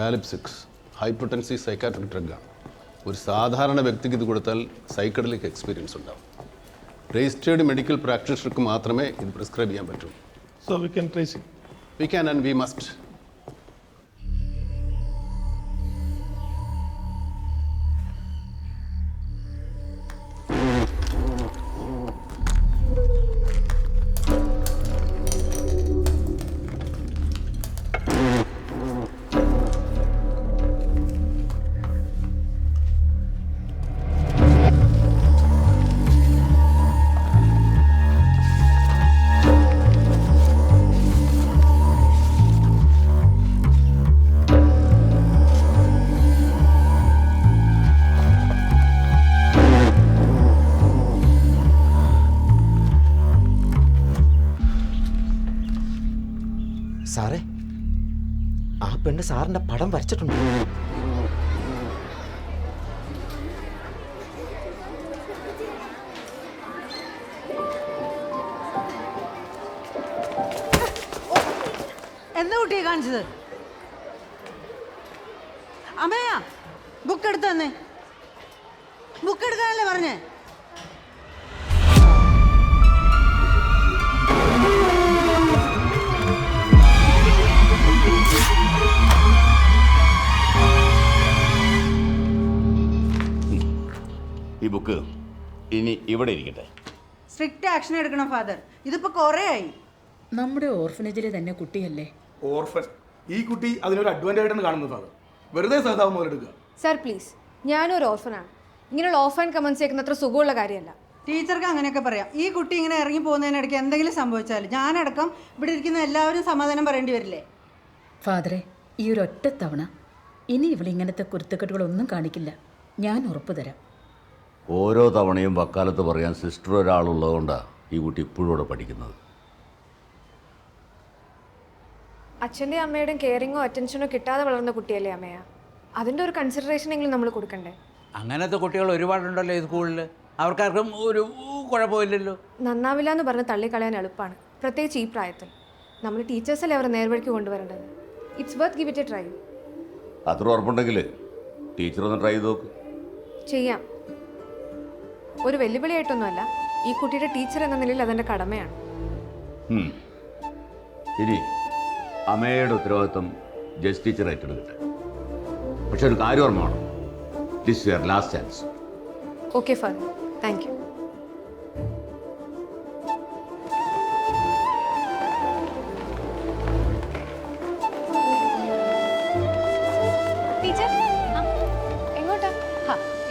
പാലിപ്സിക്സ് ഹൈപ്പൊട്ടൻസി psychiatric ഡ്രഗാണ്. ഒരു സാധാരണ വ്യക്തിക്ക് ഇത് കൊടുത്താൽ സൈക്കഡലിക് എക്സ്പീരിയൻസ് ഉണ്ടാവും. രജിസ്റ്റേർഡ് മെഡിക്കൽ പ്രാക്ടീഷണർക്ക് മാത്രമേ ഇത് പ്രിസ്ക്രൈബ് ചെയ്യാൻ പറ്റൂ. So we can trace it. We can and we must. സാറേ, ആ പെണ്ണ് സാറിന്റെ പടം വരച്ചിട്ടുണ്ട്. എന്താ കുട്ടിയെ കാണിച്ചത്? അമ്മയാ ബുക്ക് എടുത്ത് തന്നെ. ബുക്ക് എടുക്കാനല്ലേ പറഞ്ഞേ? ഈ ബുക്ക് ഇനി ഇവിടെ ഇരിക്കട്ടെ. സ്ട്രിക്റ്റ് ആക്ഷൻ എടുക്കണം ഫാദർ. ഇതിപ്പോ കുറേ ആയി. നമ്മുടെ ഓർഫനേജിലെ തന്നെ കുട്ടിയല്ലേ. ഓർഫൻ ഈ കുട്ടി അതിനൊരു അഡ്വാൻറ്റേജ് ആയിട്ടാണ് കാണുന്നത് ഫാദർ. വെറുതെ സഹതാപം മുതലെടുക്കുക. സർ പ്ലീസ്, ഞാനൊരു ഓർഫനാണ്. ഇങ്ങനെയുള്ള ഓർഫൻ കമൻസ് കേൾക്കുന്ന അത്ര സുഖമുള്ള കാര്യമല്ല. ടീച്ചർക്ക് അങ്ങനെയൊക്കെ പറയാം. ഈ കുട്ടി ഇങ്ങനെ ഇറങ്ങി പോകുന്നതിനിടയ്ക്ക് എന്തെങ്കിലും സംഭവിച്ചാൽ ഞാനടക്കം ഇവിടെ ഇരിക്കുന്ന എല്ലാവരും സമാധാനം പറയേണ്ടി വരില്ലേ? ഫാദറെ, ഈ ഒരു ഒറ്റ തവണ ഇനി ഇവളിങ്ങനത്തെ കുരുത്തക്കെട്ടുകളൊന്നും കാണിക്കില്ല. ഞാൻ ഉറപ്പു തരാം. ഓരോ തവണയും വക്കാലത്ത് പറയാൻ സിസ്റ്റർ ഒരാളുള്ളതുകൊണ്ടാണ് ഈ കുട്ടി ഇപ്പോഴും ഇവിടെ പഠിക്കുന്നത്. അച്ഛൻ്റെയും അമ്മയുടെയും കെയറിങ്ങോ അറ്റൻഷനോ കിട്ടാതെ വളർന്ന കുട്ടിയല്ലേ അമ്മയാ. അതിൻ്റെ ഒരു കൺസിഡറേഷനെങ്കിലും നമ്മൾ കൊടുക്കണ്ടേ? അങ്ങനത്തെ കുട്ടികൾ ഒരുപാടുണ്ടല്ലോ ഈ സ്കൂളിൽ. അവർക്കാർക്കും ഒരു കുഴപ്പമില്ലല്ലോ. നന്നാവില്ല എന്ന് പറഞ്ഞ് തള്ളിക്കളയാൻ എളുപ്പമാണ്, പ്രത്യേകിച്ച് ഈ പ്രായത്തിൽ. നമ്മൾ ടീച്ചേഴ്സല്ലേ അവരെ നേർവഴിക്ക് കൊണ്ടുവരേണ്ടത്. It's worth give it A try. അത്ര ഉറപ്പുണ്ടെങ്കിൽ ടീച്ചർ ഒന്ന് ട്രൈ ചെയ്ത് നോക്ക്. ചെയ്യാം. ഒരു വെല്ലുവിളിയായിട്ടൊന്നുമല്ല, ഈ കുട്ടിയുടെ ടീച്ചർ എന്ന നിലയിൽ അതെൻ്റെ കടമയാണ്. ഇനി അമ്മയുടെ ഉത്തരവാദിത്വം ജസ്റ്റ് ടീച്ചർ ഏറ്റെടുക്കട്ടെ. പക്ഷെ ഒരു കാര്യം ഓർമ്മ വേണം, this your last chance. Okay father, thank you.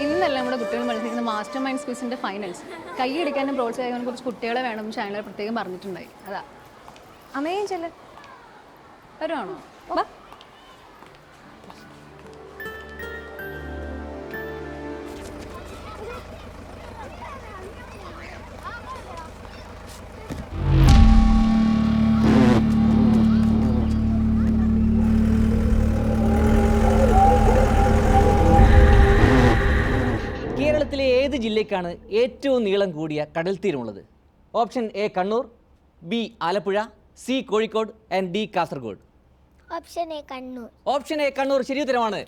ഇന്നല്ല നമ്മുടെ കുട്ടികൾ മത്സരിക്കുന്ന മാസ്റ്റർ മൈൻഡ് ക്വിസിന്റെ ഫൈനൽസ്. കൈയടിക്കാനും പ്രോത്സാഹിക്കാനും കുറച്ച് കുട്ടികളെ വേണം ചാനൽ പ്രത്യേകം പറഞ്ഞിട്ടുണ്ടായി. അതാ അമ്മയും ചെല്ല വരുവാണോ? കേരളത്തിലെ ഏത് ജില്ലയ്ക്കാണ് ഏറ്റവും നീളം കൂടിയ കടൽ തീരമുള്ളത്? Option A Kannur, B Alappuzha, C Kozhikode and D Kasaragod. Option A Kannur. Option A Kannur ശരി ഉത്തരമാണ്.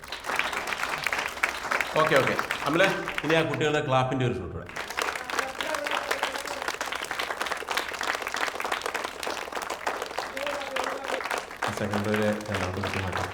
ഓക്കെ അമല, ഇനി ആ കുട്ടികളുടെ ക്ലാപ്പിൻ്റെ ഒരു ഷൂട്ട് കൂടെ. സെക്കൻഡ് രണ്ടാമത്തെ നോക്കാം.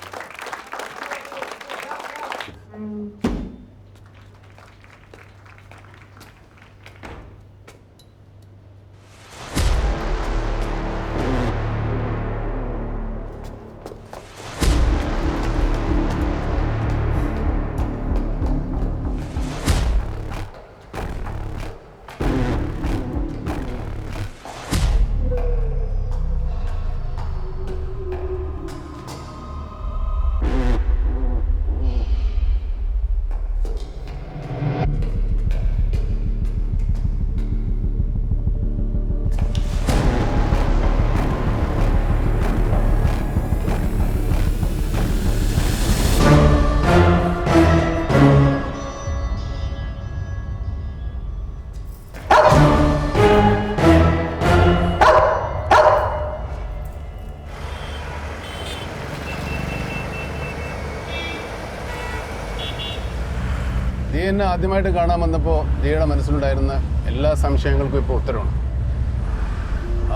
നീ എന്നെ ആദ്യമായിട്ട് കാണാൻ വന്നപ്പോൾ നീയുടെ മനസ്സിലുണ്ടായിരുന്ന എല്ലാ സംശയങ്ങൾക്കും ഇപ്പോൾ ഉത്തരമാണ്.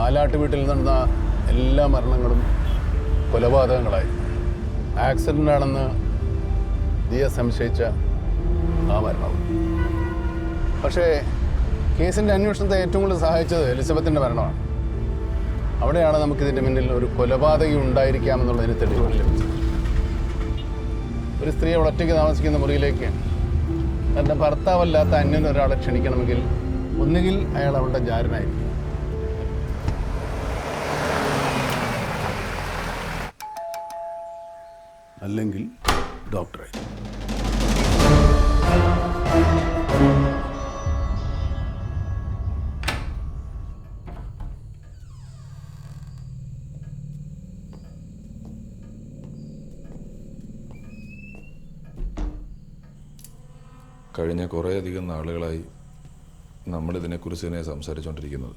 ആലാട്ട് വീട്ടിൽ നടന്ന എല്ലാ മരണങ്ങളും കൊലപാതകങ്ങളായി. ആക്സിഡൻ്റ് ആണെന്ന് നീയെ സംശയിച്ച ആ മരണവും. പക്ഷേ കേസിൻ്റെ അന്വേഷണത്തെ ഏറ്റവും കൂടുതൽ സഹായിച്ചത് എലിസബത്തിൻ്റെ മരണമാണ്. അവിടെയാണ് നമുക്കിതിൻ്റെ മുന്നിൽ ഒരു കൊലപാതകം ഉണ്ടായിരിക്കാമെന്നുള്ളതിന് തെളിവുകൾ ലഭിച്ചത്. ഒരു സ്ത്രീ അവൾ ഒറ്റയ്ക്ക് താമസിക്കുന്ന മുറിയിലേക്ക് തൻ്റെ ഭർത്താവല്ലാത്ത അന്യൻ ഒരാളെ ക്ഷണിക്കണമെങ്കിൽ ഒന്നുകിൽ അയാൾ അവളുടെ ജാരനായിരിക്കും, അല്ലെങ്കിൽ ഡോക്ടറെ. കഴിഞ്ഞ കുറേയധികം നാളുകളായി നമ്മളിതിനെക്കുറിച്ച് തന്നെ സംസാരിച്ചുകൊണ്ടിരിക്കുന്നത്.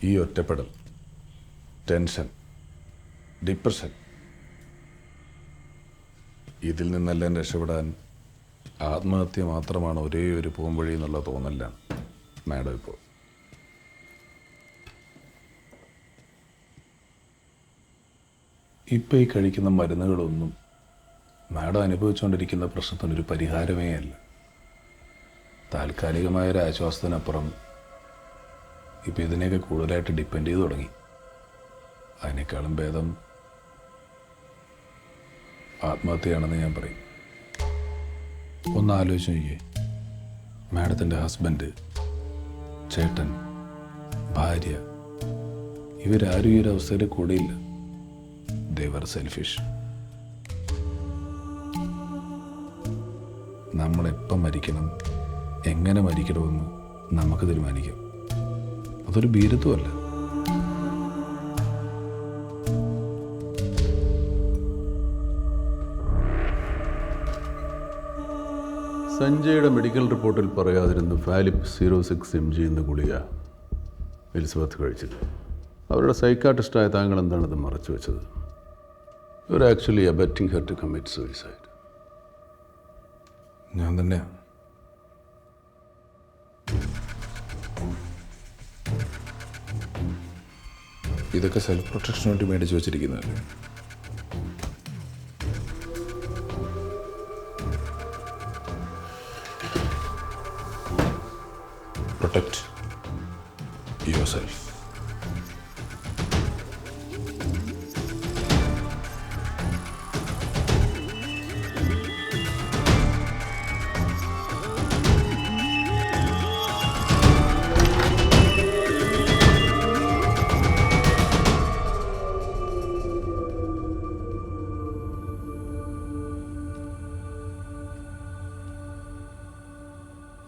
ഈ ഒറ്റപ്പെടൽ, ടെൻഷൻ, ഡിപ്രഷൻ, ഇതിൽ നിന്നെല്ലാം രക്ഷപ്പെടാൻ ആത്മഹത്യ മാത്രമാണ് ഒരേ ഒരു പോംവഴി എന്നുള്ള തോന്നലാണ് മാഡം ഇപ്പോൾ. ഇപ്പോൾ ഈ കഴിക്കുന്ന മരുന്നുകളൊന്നും മാഡം അനുഭവിച്ചുകൊണ്ടിരിക്കുന്ന പ്രശ്നത്തിനൊരു പരിഹാരമേ അല്ല. താൽക്കാലികമായൊരു ആശ്വാസത്തിനപ്പുറം ഇപ്പം ഇതിനെയൊക്കെ കൂടുതലായിട്ട് ഡിപ്പെൻഡ് ചെയ്ത് തുടങ്ങി. അതിനേക്കാളും ഭേദം ആത്മഹത്യയാണെന്ന് ഞാൻ പറയും. ഒന്ന് ആലോചിച്ച് നോക്കിയേ, മാഡത്തിൻ്റെ ഹസ്ബൻഡ്, ചേട്ടൻ, ഭാര്യ ഇവരാരും ഈ ഒരു അവസ്ഥയിൽ കൂടെയില്ല. ദേ വർ സെൽഫിഷ്. നമ്മളെപ്പം മരിക്കണം, എങ്ങനെ മരിക്കണമെന്ന് നമുക്ക് തീരുമാനിക്കാം. അതൊരു ഭീരുത്വമല്ല. സഞ്ജയുടെ മെഡിക്കൽ റിപ്പോർട്ടിൽ പറയാതിരുന്ന ഫാലിപ്പ് 06 mg എന്ന ഗുളിക എലിസബത്ത് കഴിച്ചിട്ട് അവരുടെ സൈക്കാട്രിസ്റ്റായ താങ്കൾ എന്താണത് മറച്ചു വെച്ചത്? You are actually abetting her to commit suicide. ഞാൻ തന്നെയാണ്. ഇതൊക്കെ സെൽഫ് പ്രൊട്ടക്ഷന് വേണ്ടി മേടിച്ച് വെച്ചിരിക്കുന്നതല്ലേ. Protect yourself.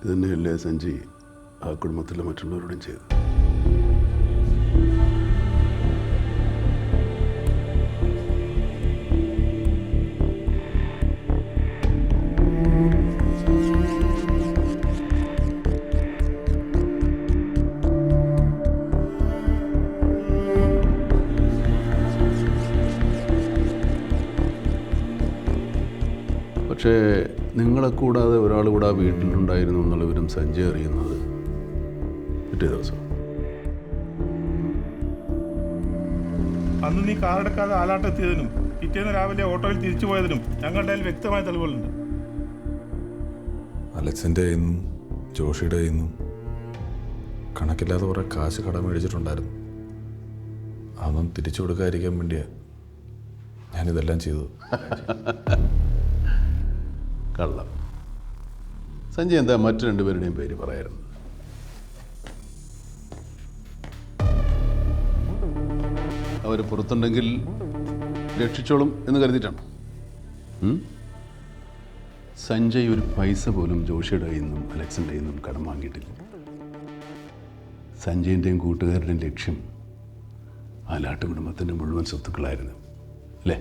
ഇതന്നെയല്ലേ സഞ്ജയ് ആ കുടുംബത്തിലെ മറ്റുള്ളവരോടും ചെയ്തു? പക്ഷേ നിങ്ങളെ കൂടാതെ ഒരാൾ കൂടെ ആ വീട്ടിലുണ്ടായിരുന്നു എന്നുള്ള വിവരം സഞ്ജയ് അറിയുന്നത് പിറ്റേ ദിവസം. അന്ന് നീ കാറെടുക്കാതെ ആലാട്ടെത്തിയതിനും പിറ്റേന്ന് രാവിലെ ഓട്ടോയിൽ തിരിച്ചു പോയതിനും ഞങ്ങളുടെ കയ്യിൽ വ്യക്തമായ തെളിവുകളുണ്ട്. അലക്സിൻ്റെ കയ്യിൽ നിന്നും ജോഷിയുടെ കയ്യിൽ നിന്നും കണക്കില്ലാതെ കുറേ കാശ് കടം മേടിച്ചിട്ടുണ്ടായിരുന്നു. അതൊന്നും തിരിച്ചു കൊടുക്കാതിരിക്കാൻ വേണ്ടിയാണ് ഞാനിതെല്ലാം ചെയ്തത്. കള്ളം. സഞ്ജയ് എന്താ മറ്റു രണ്ടുപേരുടെയും പേര് പറയായിരുന്നു? അവർ പുറത്തുണ്ടെങ്കിൽ രക്ഷിച്ചോളും എന്ന് കരുതിയിട്ടാണ്. സഞ്ജയ് ഒരു പൈസ പോലും ജോഷിയുടെ കയ്യിൽ നിന്നും അലക്സിൻ്റെ കയ്യിൽ നിന്നും കടം വാങ്ങിയിട്ടില്ല. സഞ്ജയിൻ്റെയും കൂട്ടുകാരുടെയും ലക്ഷ്യം ആലാട്ട് കുടുംബത്തിൻ്റെ മുഴുവൻ സ്വത്തുക്കളായിരുന്നു അല്ലേ?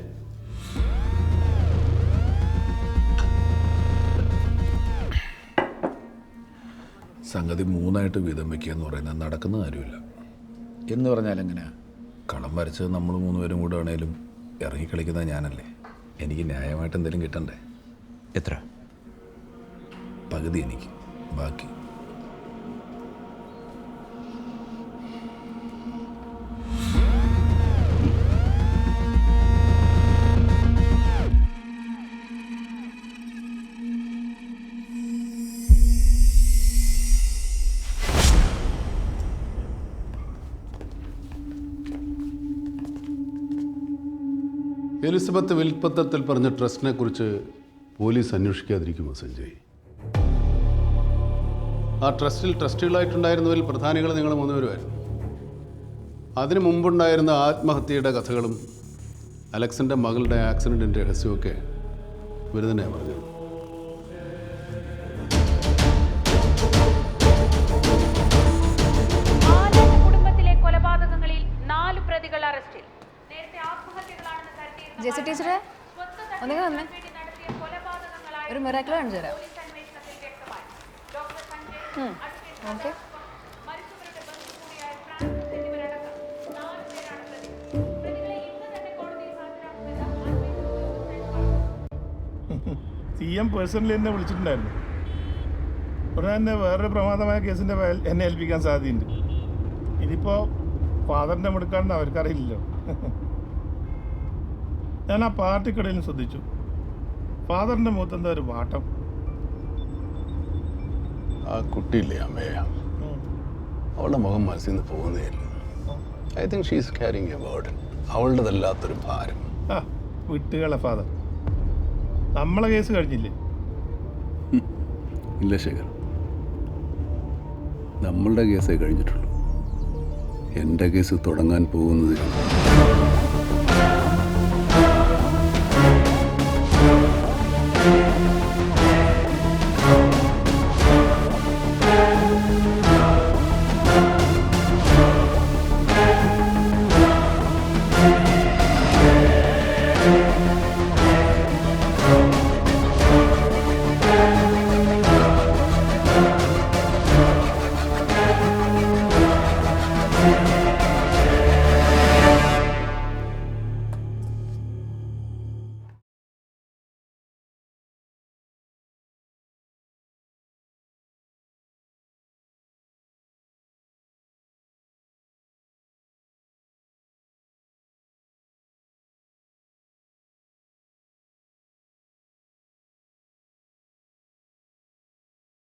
സംഗതി മൂന്നായിട്ട് വീതം വയ്ക്കുക എന്ന് പറയുന്നത് നടക്കുന്ന കാര്യമില്ല. എന്ന് പറഞ്ഞാൽ എങ്ങനെയാ? കടം വരച്ചത് നമ്മൾ മൂന്നുപേരും കൂടെ ആണേലും ഇറങ്ങിക്കളിക്കുന്നത് ഞാനല്ലേ. എനിക്ക് ന്യായമായിട്ട് എന്തെങ്കിലും കിട്ടണ്ടേ? എത്ര? പകുതി എനിക്ക്, ബാക്കി എലിസബത്ത് വിൽപ്പത്രത്തിൽ പറഞ്ഞ ട്രസ്റ്റിനെ കുറിച്ച് പോലീസ് അന്വേഷിക്കാതിരിക്കുമോ സഞ്ജയ്? ആ ട്രസ്റ്റിൽ ട്രസ്റ്റികളായിട്ടുണ്ടായിരുന്നവരിൽ പ്രധാനികൾ നിങ്ങൾ 3 പേരുമായിരുന്നു. അതിനു മുമ്പുണ്ടായിരുന്ന ആത്മഹത്യയുടെ കഥകളും അലക്സിൻ്റെ മകളുടെ ആക്സിഡൻറ്റിൻ്റെ രഹസ്യമൊക്കെ ഇവർ തന്നെയാണ് പറഞ്ഞത്. കുടുംബത്തിലെ കൊലപാതകങ്ങളിൽ 4 പ്രതികൾ അറസ്റ്റിൽ. ജെസി ടീച്ചറെ ഒന്നെങ്കിൽ വന്നേ, ഒരു മിറാക്കിൾ കാണിച്ചു തരാം. ഓക്കെ. CM പേഴ്സണലി എന്നെ വിളിച്ചിട്ടുണ്ടായിരുന്നു. ഉടനെ തന്നെ വേറൊരു പ്രമാദമായ കേസിൻ്റെ ഫയൽ എന്നെ ഏൽപ്പിക്കാൻ സാധ്യതയുണ്ട്. ഇതിപ്പോൾ ഫാദറിൻ്റെ മുടുക്കാണെന്ന് അവർക്കറിയില്ലല്ലോ. ഞാൻ ആ പാർട്ടിക്കിടയിലും ശ്രദ്ധിച്ചു. ഫാദറിൻ്റെ മുഖത്ത് എന്താ ഒരു വാട്ടം. ആ കുട്ടിയില്ലേ അമ്മയ, അവളുടെ മുഖം മനസ്സിൽ നിന്ന് പോകുന്നേയില്ല. I think she's carrying a burden. അവളുടേതല്ലാത്തൊരു ഭാരം. ആ വിട്ടുകളെ ഫാദർ, നമ്മളെ കേസ് കഴിഞ്ഞില്ലേ? ഇല്ല ശേഖർ, നമ്മളുടെ കേസേ കഴിഞ്ഞിട്ടുള്ളൂ. എൻ്റെ കേസ് തുടങ്ങാൻ പോകുന്നതിലാണ്.